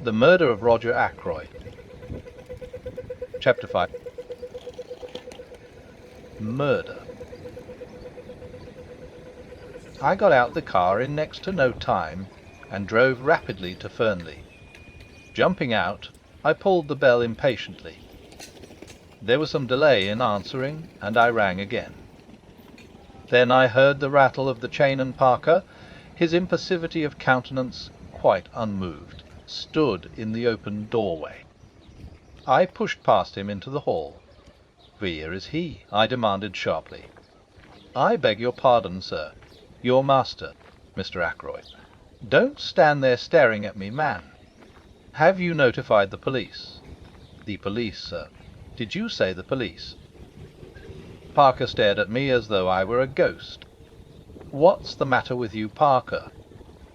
The Murder of Roger Ackroyd. Chapter 5. Murder. I got out the car in next to no time and drove rapidly to Fernley. Jumping out, I pulled the bell impatiently. There was some delay in answering, and I rang again. Then I heard the rattle of the chain, and Parker, his impassivity of countenance quite unmoved, stood in the open doorway. I pushed past him into the hall. "Where is he?" I demanded sharply. "I beg your pardon, sir. Your master, Mr. Ackroyd." "Don't stand there staring at me, man. Have you notified the police?" "The police, sir." "Did you say the police?" Parker stared at me as though I were a ghost. "What's the matter with you, Parker?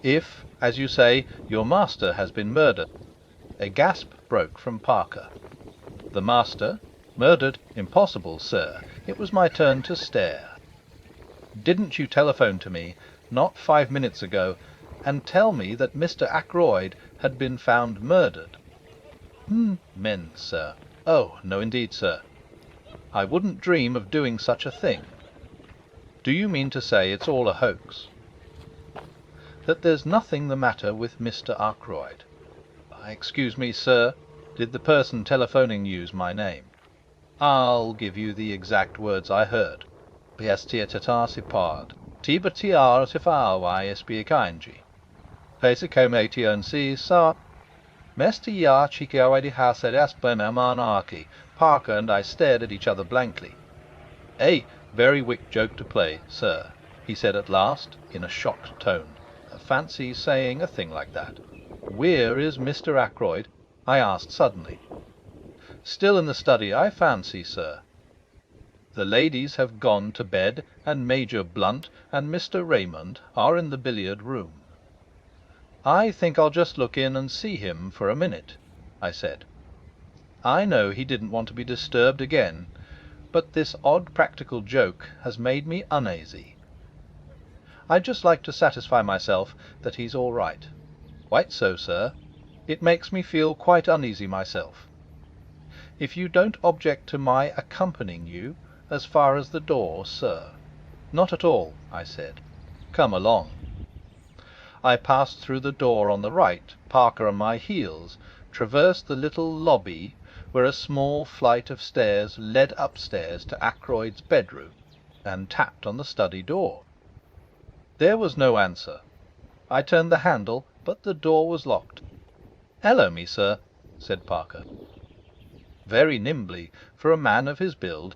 If, as you say, your master has been murdered..." A gasp broke from Parker. "The master? Murdered? Impossible, sir." It was my turn to stare. "Didn't you telephone to me, not 5 minutes ago, and tell me that Mr. Ackroyd had been found murdered?" Men, sir." "Oh, no indeed, sir. I wouldn't dream of doing such a thing." "Do you mean to say it's all a hoax?" "That there's nothing the matter with Mr. Ackroyd." "Excuse me, sir. Did the person telephoning use my name?" "I'll give you the exact words I heard. Piestiatata sipard. Tiba tiar sifawai espiakanji. Pesicomation si sa. Mesti ya chikiawadi hased aspenamanaki." Parker and I stared at each other blankly. "A very wick joke to play, sir," he said at last, in a shocked tone. "Fancy saying a thing like that." "Where is Mr. Ackroyd?" I asked suddenly. "Still in the study, I fancy, sir. The ladies have gone to bed, and Major Blunt and Mr. Raymond are in the billiard room." "I think I'll just look in and see him for a minute," I said. I know he didn't want to be disturbed again, but this odd practical joke has made me uneasy. I'd just like to satisfy myself that he's all right. "Quite so, sir. It makes me feel quite uneasy myself. If you don't object to my accompanying you as far as the door, sir." "Not at all," I said. "Come along." I passed through the door on the right, Parker on my heels, traversed the little lobby where a small flight of stairs led upstairs to Ackroyd's bedroom, and tapped on the study door. There was no answer. I turned the handle, but the door was locked. "Hello me, sir," said Parker. Very nimbly for a man of his build,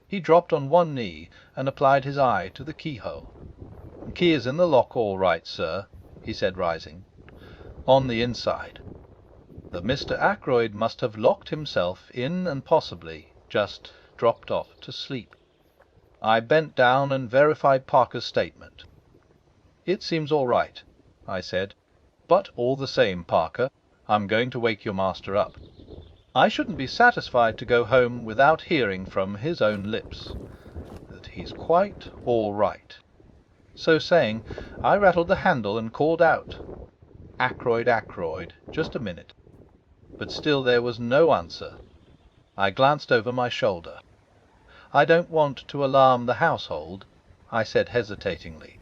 he dropped on one knee and applied his eye to the keyhole. "Key is in the lock all right, sir," he said, rising. "On the inside. The Mr. Ackroyd must have locked himself in and possibly just dropped off to sleep." I bent down and verified Parker's statement. "It seems all right," I said. "But all the same, Parker, I'm going to wake your master up. I shouldn't be satisfied to go home without hearing from his own lips that he's quite all right." So saying, I rattled the handle and called out, "Ackroyd, Ackroyd, just a minute." But still there was no answer. I glanced over my shoulder. "I don't want to alarm the household," I said hesitatingly.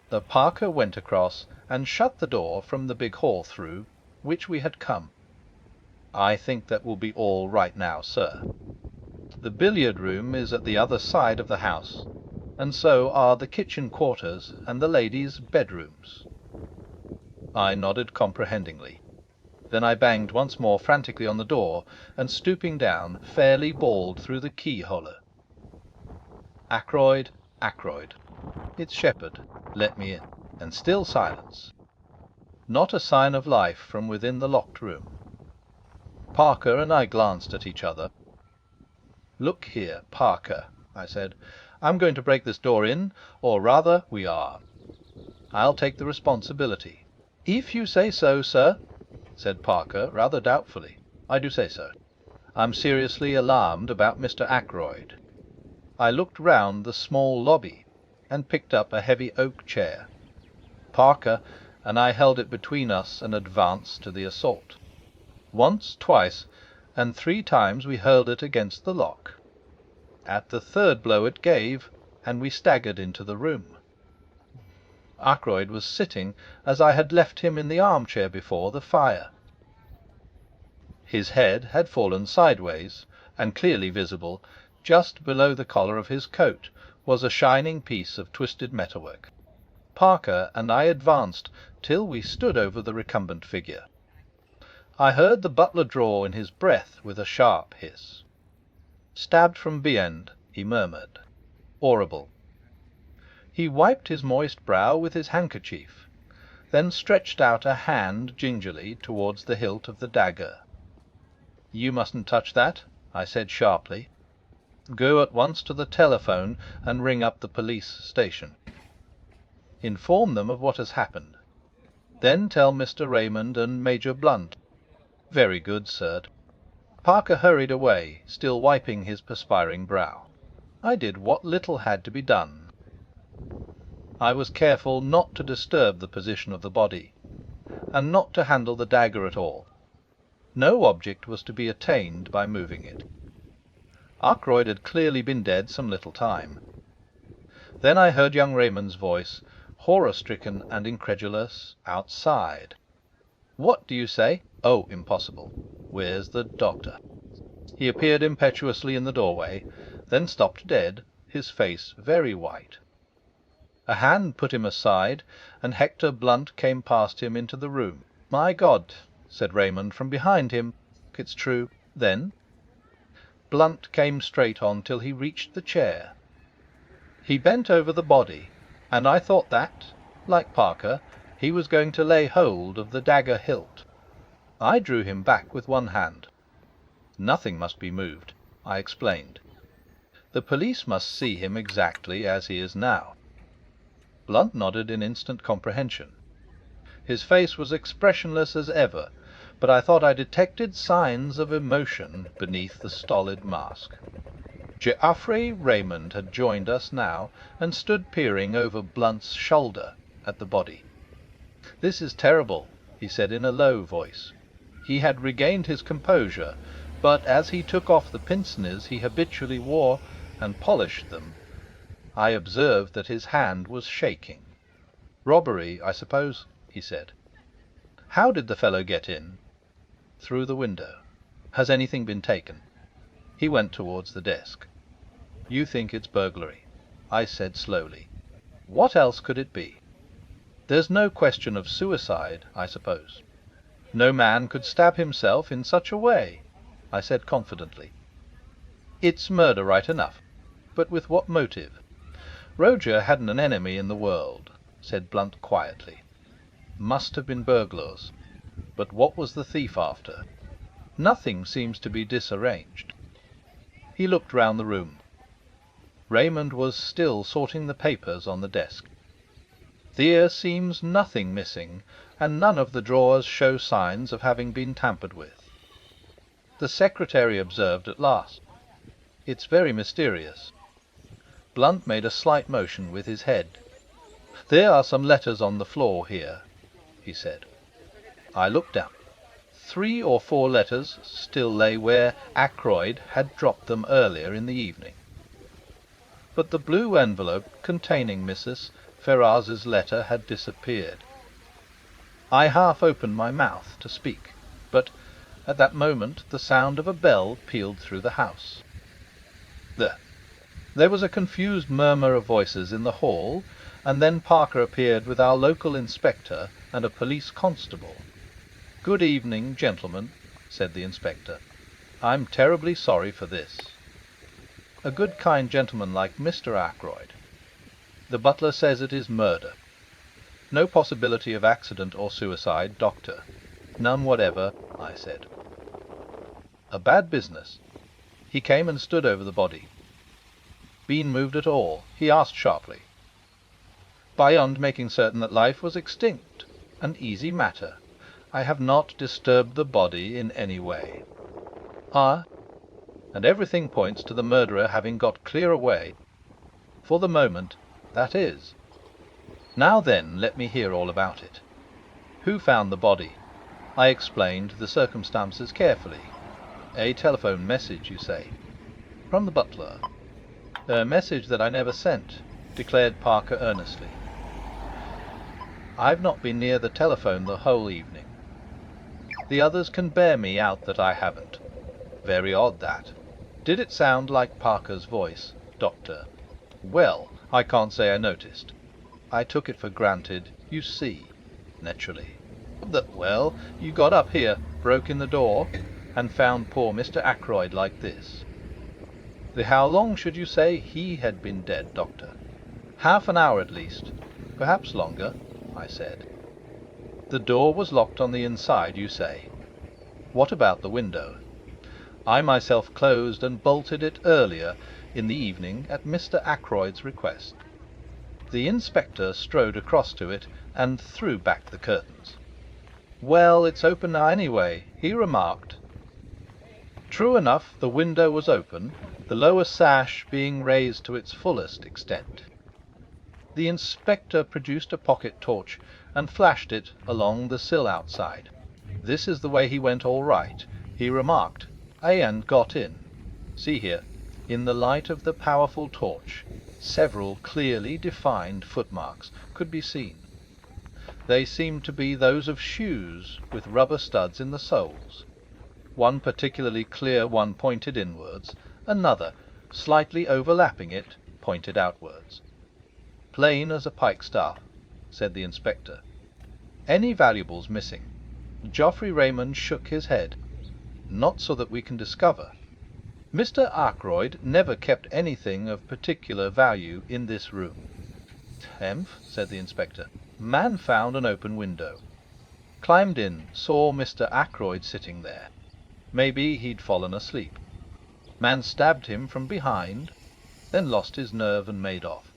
The Parker went across and shut the door from the big hall through which we had come. "I think that will be all right now, sir. The billiard room is at the other side of the house, and so are the kitchen quarters and the ladies' bedrooms." I nodded comprehendingly. Then I banged once more frantically on the door, and stooping down, fairly bawled through the keyhole, "Ackroyd, Ackroyd. It's Shepherd. Let me in." And still silence. Not a sign of life from within the locked room. Parker and I glanced at each other. "Look here, Parker," I said. "I'm going to break this door in, or rather we are. I'll take the responsibility." "If you say so, sir," said Parker, rather doubtfully. "I do say so. I'm seriously alarmed about Mr. Ackroyd." I looked round the small lobby and picked up a heavy oak chair. "Parker, and I held it between us and advanced to the assault. Once, twice, and 3 times we hurled it against the lock. At the 3rd blow it gave, and we staggered into the room. Ackroyd was sitting as I had left him in the armchair before the fire. His head had fallen sideways, and clearly visible, just below the collar of his coat, was a shining piece of twisted metalwork. Parker and I advanced till we stood over the recumbent figure. I heard the butler draw in his breath with a sharp hiss. "Stabbed from beyond," he murmured. "Horrible." He wiped his moist brow with his handkerchief, then stretched out a hand gingerly towards the hilt of the dagger. "You mustn't touch that," I said sharply. "Go at once to the telephone and ring up the police station. Inform them of what has happened. Then tell Mr. Raymond and Major Blunt." "Very good, sir." Parker hurried away, still wiping his perspiring brow. I did what little had to be done. I was careful not to disturb the position of the body, and not to handle the dagger at all. No object was to be attained by moving it. Ackroyd had clearly been dead some little time. Then I heard young Raymond's voice, horror-stricken and incredulous, outside. "What do you say? Oh, impossible. Where's the doctor?" He appeared impetuously in the doorway, then stopped dead, his face very white. A hand put him aside, and Hector Blunt came past him into the room. "My God," said Raymond from behind him. "It's true." "Then?" Blunt came straight on till he reached the chair. He bent over the body, and I thought that, like Parker, he was going to lay hold of the dagger hilt. I drew him back with one hand. "Nothing must be moved," I explained. "The police must see him exactly as he is now." Blunt nodded in instant comprehension. His face was expressionless as ever, but I thought I detected signs of emotion beneath the stolid mask. Geoffrey Raymond had joined us now, and stood peering over Blunt's shoulder at the body. "This is terrible," he said in a low voice. He had regained his composure, but as he took off the pince-nez he habitually wore and polished them, I observed that his hand was shaking. "Robbery, I suppose," he said. "How did the fellow get in?" "Through the window." "Has anything been taken?" He went towards the desk. "You think it's burglary," I said slowly. "What else could it be? There's no question of suicide, I suppose?" "No man could stab himself in such a way," I said confidently. "It's murder right enough. But with what motive?" "Roger hadn't an enemy in the world," said Blunt quietly. "Must have been burglars. But what was the thief after? Nothing seems to be disarranged." He looked round the room. Raymond was still sorting the papers on the desk. "There seems nothing missing, and none of the drawers show signs of having been tampered with." The secretary observed at last, "It's very mysterious." Blunt made a slight motion with his head. "There are some letters on the floor here," he said. I looked down. 3 or 4 letters still lay where Ackroyd had dropped them earlier in the evening. But the blue envelope containing Mrs. Ferraz's letter had disappeared. I half opened my mouth to speak, but at that moment the sound of a bell pealed through the house. There was a confused murmur of voices in the hall, and then Parker appeared with our local inspector and a police constable. "Good evening, gentlemen," said the inspector. "I'm terribly sorry for this. A good kind gentleman like Mr. Ackroyd. The butler says it is murder. No possibility of accident or suicide, doctor." "None whatever," I said. "A bad business." He came and stood over the body. "Been moved at all?" he asked sharply. "Beyond making certain that life was extinct. An easy matter. I have not disturbed the body in any way." "Ah, and everything points to the murderer having got clear away?" "For the moment, that is." "Now then, let me hear all about it." Who found the body? I explained the circumstances carefully. A telephone message, you say? From the butler. A message that I never sent, declared Parker earnestly. I've not been near the telephone the whole evening. The others can bear me out that I haven't. Very odd, that. Did it sound like Parker's voice, Doctor? Well, I can't say I noticed. I took it for granted, you see, naturally. Well, you got up here, broke in the door, and found poor Mr. Ackroyd like this. How long should you say he had been dead, Doctor? Half an hour at least. Perhaps longer, I said. The door was locked on the inside, you say. What about the window? I myself closed and bolted it earlier in the evening at Mr. Ackroyd's request. The inspector strode across to it and threw back the curtains. Well, it's open now anyway, he remarked. True enough, the window was open, the lower sash being raised to its fullest extent. The inspector produced a pocket torch and flashed it along the sill outside. This is the way he went all right, he remarked, and got in. See here, in the light of the powerful torch, several clearly defined footmarks could be seen. They seemed to be those of shoes with rubber studs in the soles. One particularly clear one pointed inwards, another, slightly overlapping it, pointed outwards. Plain as a pikestaff, said the inspector. Any valuables missing? Geoffrey Raymond shook his head. Not so that we can discover. Mr. Ackroyd never kept anything of particular value in this room. Temph, said the inspector. Man found an open window. Climbed in, saw Mr. Ackroyd sitting there. Maybe he'd fallen asleep. Man stabbed him from behind, then lost his nerve and made off.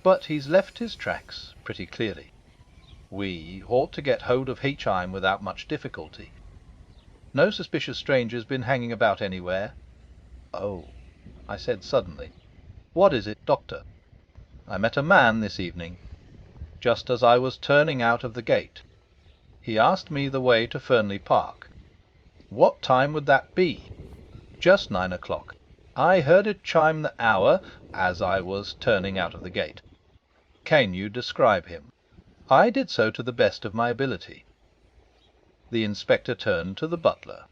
But he's left his tracks pretty clearly. We ought to get hold of H.I.M. without much difficulty. No suspicious strangers been hanging about anywhere? Oh, I said suddenly. What is it, Doctor? I met a man this evening, just as I was turning out of the gate. He asked me the way to Fernley Park. What time would that be? Just 9 o'clock. I heard it chime the hour as I was turning out of the gate. Can you describe him? I did so to the best of my ability. The inspector turned to the butler.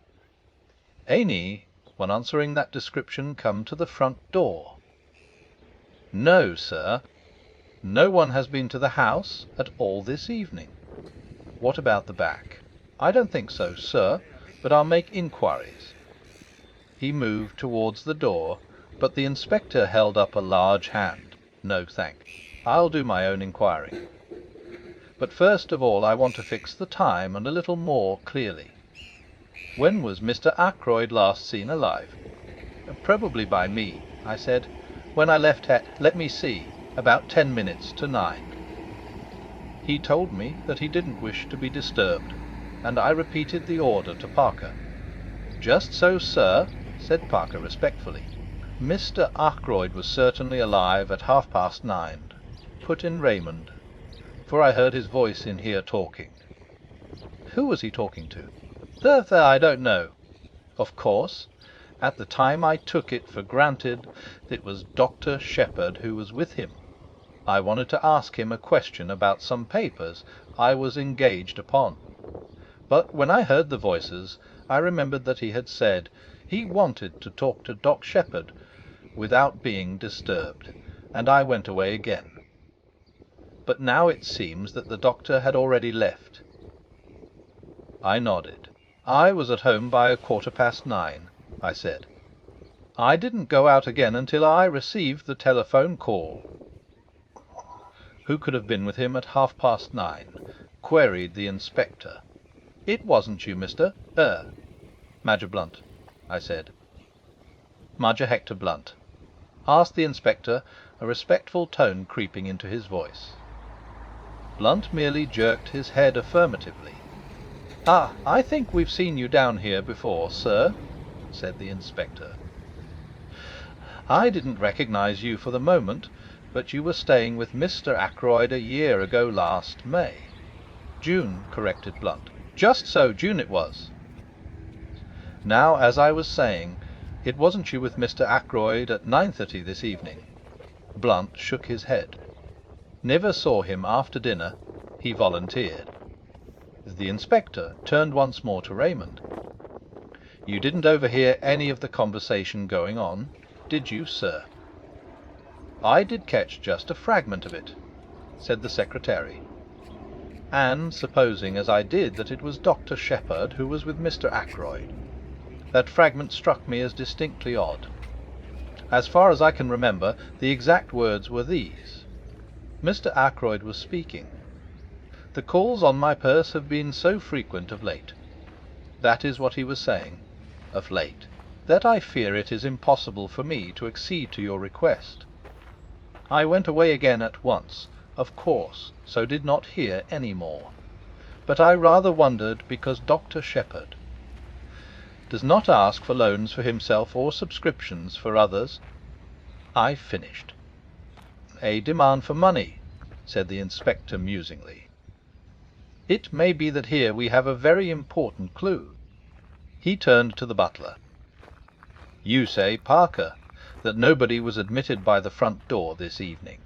Any when answering that description, come to the front door? No, sir. No one has been to the house at all this evening. What about the back? I don't think so, sir, but I'll make inquiries. He moved towards the door, but the inspector held up a large hand. No, thanks. I'll do my own inquiry. But first of all I want to fix the time and a little more clearly. When was Mr. Ackroyd last seen alive? Probably by me, I said, when I left let me see, about 10 minutes to 9. He told me that he didn't wish to be disturbed, and I repeated the order to Parker. Just so, sir, said Parker respectfully. Mr. Ackroyd was certainly alive at 9:30, put in Raymond, for I heard his voice in here talking. Who was he talking to? There, I don't know. Of course, at the time I took it for granted it was Dr. Shepherd who was with him. I wanted to ask him a question about some papers I was engaged upon. But when I heard the voices, I remembered that he had said he wanted to talk to Doc Shepherd without being disturbed, and I went away again. But now it seems that the doctor had already left. I nodded. I was at home by 9:15, I said. I didn't go out again until I received the telephone call. Who could have been with him at 9:30? Queried the inspector. It wasn't you, Mr. Major Blunt, I said. Major Hector Blunt, asked the inspector, a respectful tone creeping into his voice. Blunt merely jerked his head affirmatively. Ah, I think we've seen you down here before, sir, said the inspector. I didn't recognize you for the moment, but you were staying with Mr. Ackroyd a year ago last May. June, corrected Blunt. Just so, June it was. Now, as I was saying, it wasn't you with Mr. Ackroyd at 9:30 this evening? Blunt shook his head. Never saw him after dinner, he volunteered. The inspector turned once more to Raymond. You didn't overhear any of the conversation going on, did you, sir? I did catch just a fragment of it, said the secretary. And supposing, as I did, that it was Dr. Shepherd who was with Mr. Ackroyd, that fragment struck me as distinctly odd. As far as I can remember, the exact words were these. Mr. Ackroyd was speaking. The calls on my purse have been so frequent of late. That is what he was saying, of late, that I fear it is impossible for me to accede to your request. I went away again at once, of course, so did not hear any more. But I rather wondered because Dr. Shepherd does not ask for loans for himself or subscriptions for others. I finished. A demand for money, said the inspector musingly. It may be that here we have a very important clue. He turned to the butler. You say, Parker, that nobody was admitted by the front door this evening.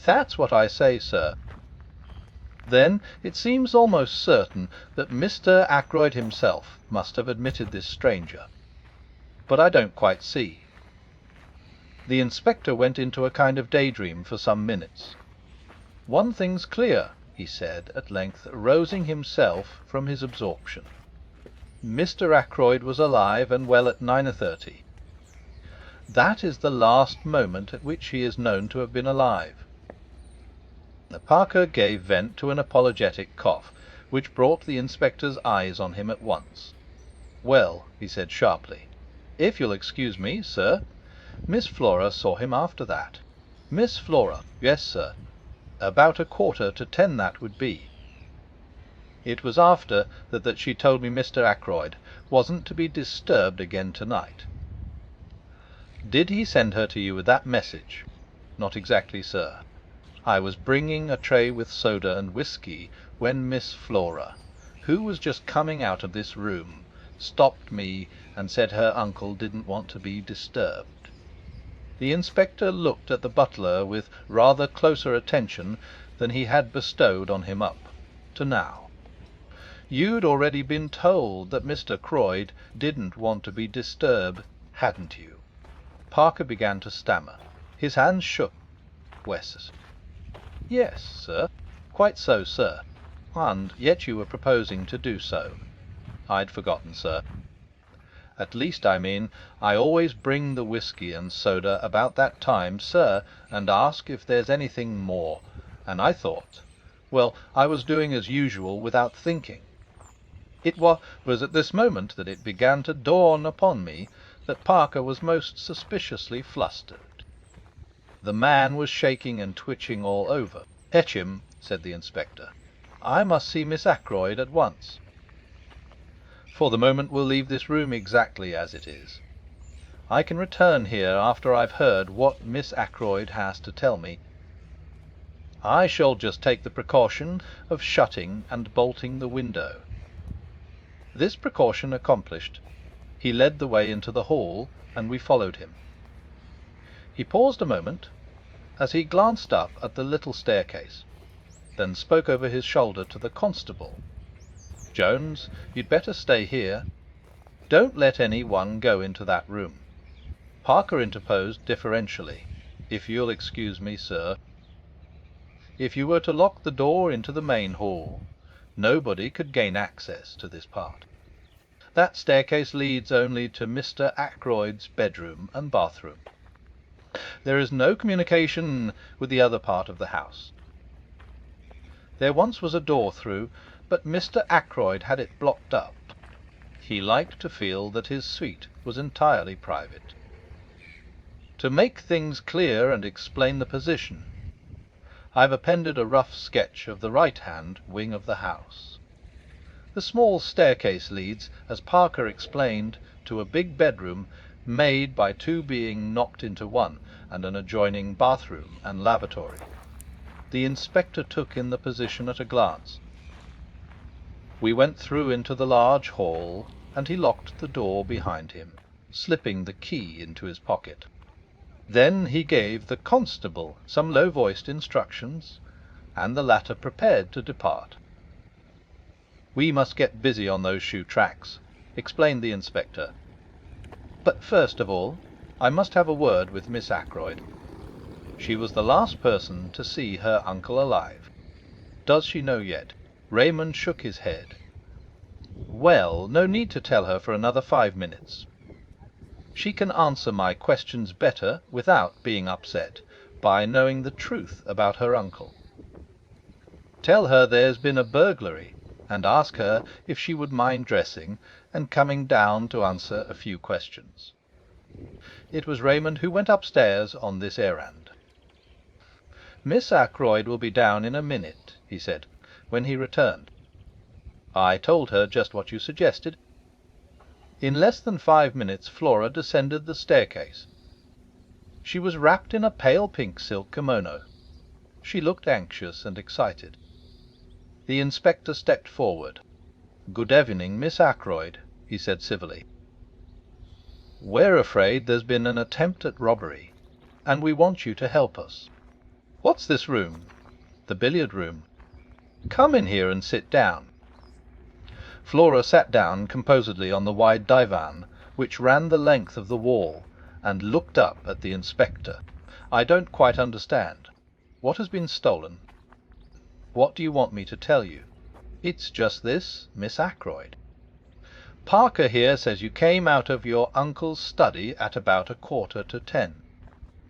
That's what I say, sir. Then it seems almost certain that Mr. Ackroyd himself must have admitted this stranger. But I don't quite see. The inspector went into a kind of daydream for some minutes. One thing's clear, he said at length, rousing himself from his absorption. Mr. Ackroyd was alive and well at 9:30. That is the last moment at which he is known to have been alive. Parker gave vent to an apologetic cough, which brought the inspector's eyes on him at once. Well, he said sharply, if you'll excuse me, sir, Miss Flora saw him after that. Miss Flora? Yes, sir. About 9:45 that would be. It was after that she told me Mr. Ackroyd wasn't to be disturbed again tonight. Did he send her to you with that message? Not exactly, sir. I was bringing a tray with soda and whisky when Miss Flora, who was just coming out of this room, stopped me and said her uncle didn't want to be disturbed. The inspector looked at the butler with rather closer attention than he had bestowed on him up to now. You'd already been told that Mr. Ackroyd didn't want to be disturbed, hadn't you? Parker began to stammer. His hands shook. West. Yes, sir. Quite so, sir. And yet you were proposing to do so. I'd forgotten, sir. At least, I mean, I always bring the whisky and soda about that time, sir, and ask if there's anything more. And I thought, well, I was doing as usual without thinking. It was at this moment that it began to dawn upon me that Parker was most suspiciously flustered. The man was shaking and twitching all over. Fetch him, said the inspector. I must see Miss Ackroyd at once. For the moment we'll leave this room exactly as it is. I can return here after I've heard what Miss Ackroyd has to tell me. I shall just take the precaution of shutting and bolting the window. This precaution accomplished, he led the way into the hall, and we followed him. He paused a moment, as he glanced up at the little staircase, then spoke over his shoulder to the constable. Jones, you'd better stay here. Don't let any one go into that room. Parker interposed deferentially. If you'll excuse me, sir. If you were to lock the door into the main hall, nobody could gain access to this part. That staircase leads only to Mr. Ackroyd's bedroom and bathroom. There is no communication with the other part of the house. There once was a door through, but Mr. Ackroyd had it blocked up. He liked to feel that his suite was entirely private. To make things clear and explain the position, I've appended a rough sketch of the right-hand wing of the house. The small staircase leads, as Parker explained, to a big bedroom made by two being knocked into one, and an adjoining bathroom and lavatory. The inspector took in the position at a glance. We went through into the large hall, and he locked the door behind him, slipping the key into his pocket. Then he gave the constable some low-voiced instructions, and the latter prepared to depart. "We must get busy on those shoe tracks," explained the inspector. "But first of all, I must have a word with Miss Ackroyd. She was the last person to see her uncle alive. Does she know yet?" Raymond shook his head. "Well, no need to tell her for another 5 minutes. She can answer my questions better, without being upset, by knowing the truth about her uncle. Tell her there's been a burglary, and ask her if she would mind dressing and coming down to answer a few questions." It was Raymond who went upstairs on this errand. "Miss Ackroyd will be down in a minute," he said, when he returned. "I told her just what you suggested." In less than 5 minutes Flora descended the staircase. She was wrapped in a pale pink silk kimono. She looked anxious and excited. The inspector stepped forward. "Good evening, Miss Ackroyd," he said civilly. "We're afraid there's been an attempt at robbery, and we want you to help us." "What's this room?" "The billiard room." "Come in here and sit down." Flora sat down composedly on the wide divan, which ran the length of the wall, and looked up at the inspector. "I don't quite understand. What has been stolen?" "What do you want me to tell you?" "It's just this, Miss Ackroyd. Parker here says you came out of your uncle's study at about 9:45.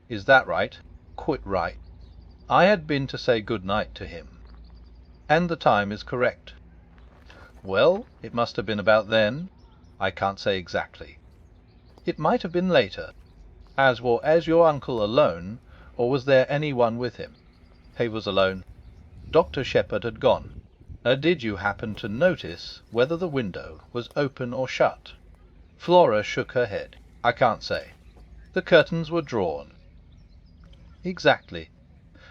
Is that right?" "Quite right. I had been to say good night to him." "And the time is correct?" "Well, it must have been about then. I can't say exactly. It might have been later. Was your uncle alone, or was there any one with him?" "He was alone. Dr. Shepherd had gone." "Did you happen to notice whether the window was open or shut?" Flora shook her head. "I can't say." "The curtains were drawn?" "Exactly.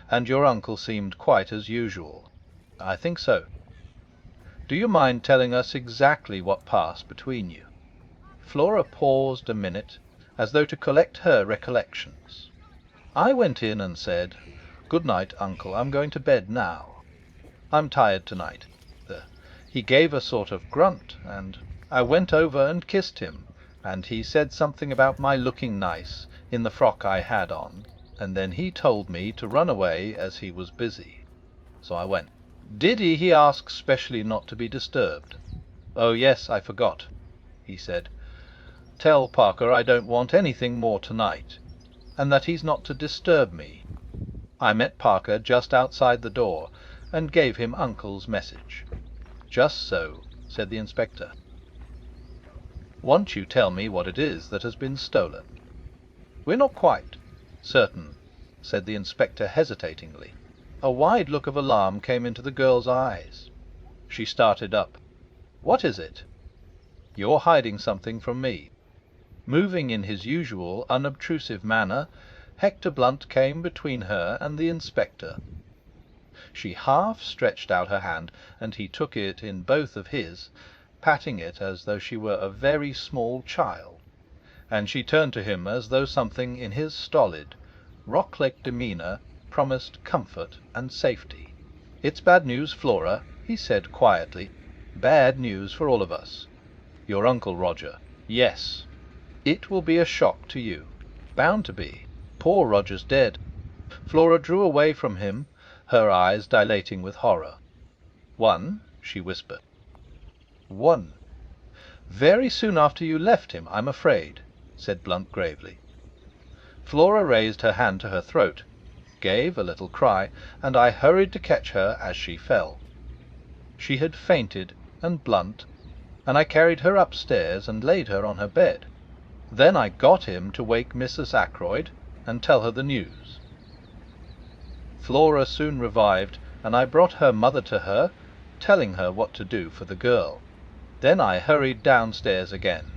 And your uncle seemed quite as usual?" "I think so." "Do you mind telling us exactly what passed between you?" Flora paused a minute, as though to collect her recollections. "I went in and said, 'Good night, uncle, I'm going to bed now. I'm tired tonight.' He gave a sort of grunt, and I went over and kissed him, and he said something about my looking nice in the frock I had on, and then he told me to run away as he was busy. So I went." "Did he ask specially not to be disturbed?" "Oh yes, I forgot. He said, 'Tell Parker I don't want anything more tonight, and that he's not to disturb me.' I met Parker just outside the door, and gave him uncle's message." "Just so," said the inspector. "Won't you tell me what it is that has been stolen?" "We're not quite certain," said the inspector hesitatingly. A wide look of alarm came into the girl's eyes. She started up. "What is it?" "You're hiding something from me." Moving in his usual unobtrusive manner, Hector Blunt came between her and the inspector. She half stretched out her hand, and he took it in both of his, patting it as though she were a very small child, and she turned to him as though something in his stolid, rock-like demeanour promised comfort and safety. "It's bad news, Flora," he said quietly. "Bad news for all of us. Your uncle Roger. Yes. It will be a shock to you. Bound to be. Poor Roger's dead." Flora drew away from him, her eyes dilating with horror. "One?" she whispered. "One. Very soon after you left him, I'm afraid," said Blunt gravely. Flora raised her hand to her throat, gave a little cry, and I hurried to catch her as she fell. She had fainted, and Blunt, and I carried her upstairs and laid her on her bed. Then I got him to wake Mrs. Ackroyd and tell her the news. Flora soon revived, and I brought her mother to her, telling her what to do for the girl. Then I hurried downstairs again.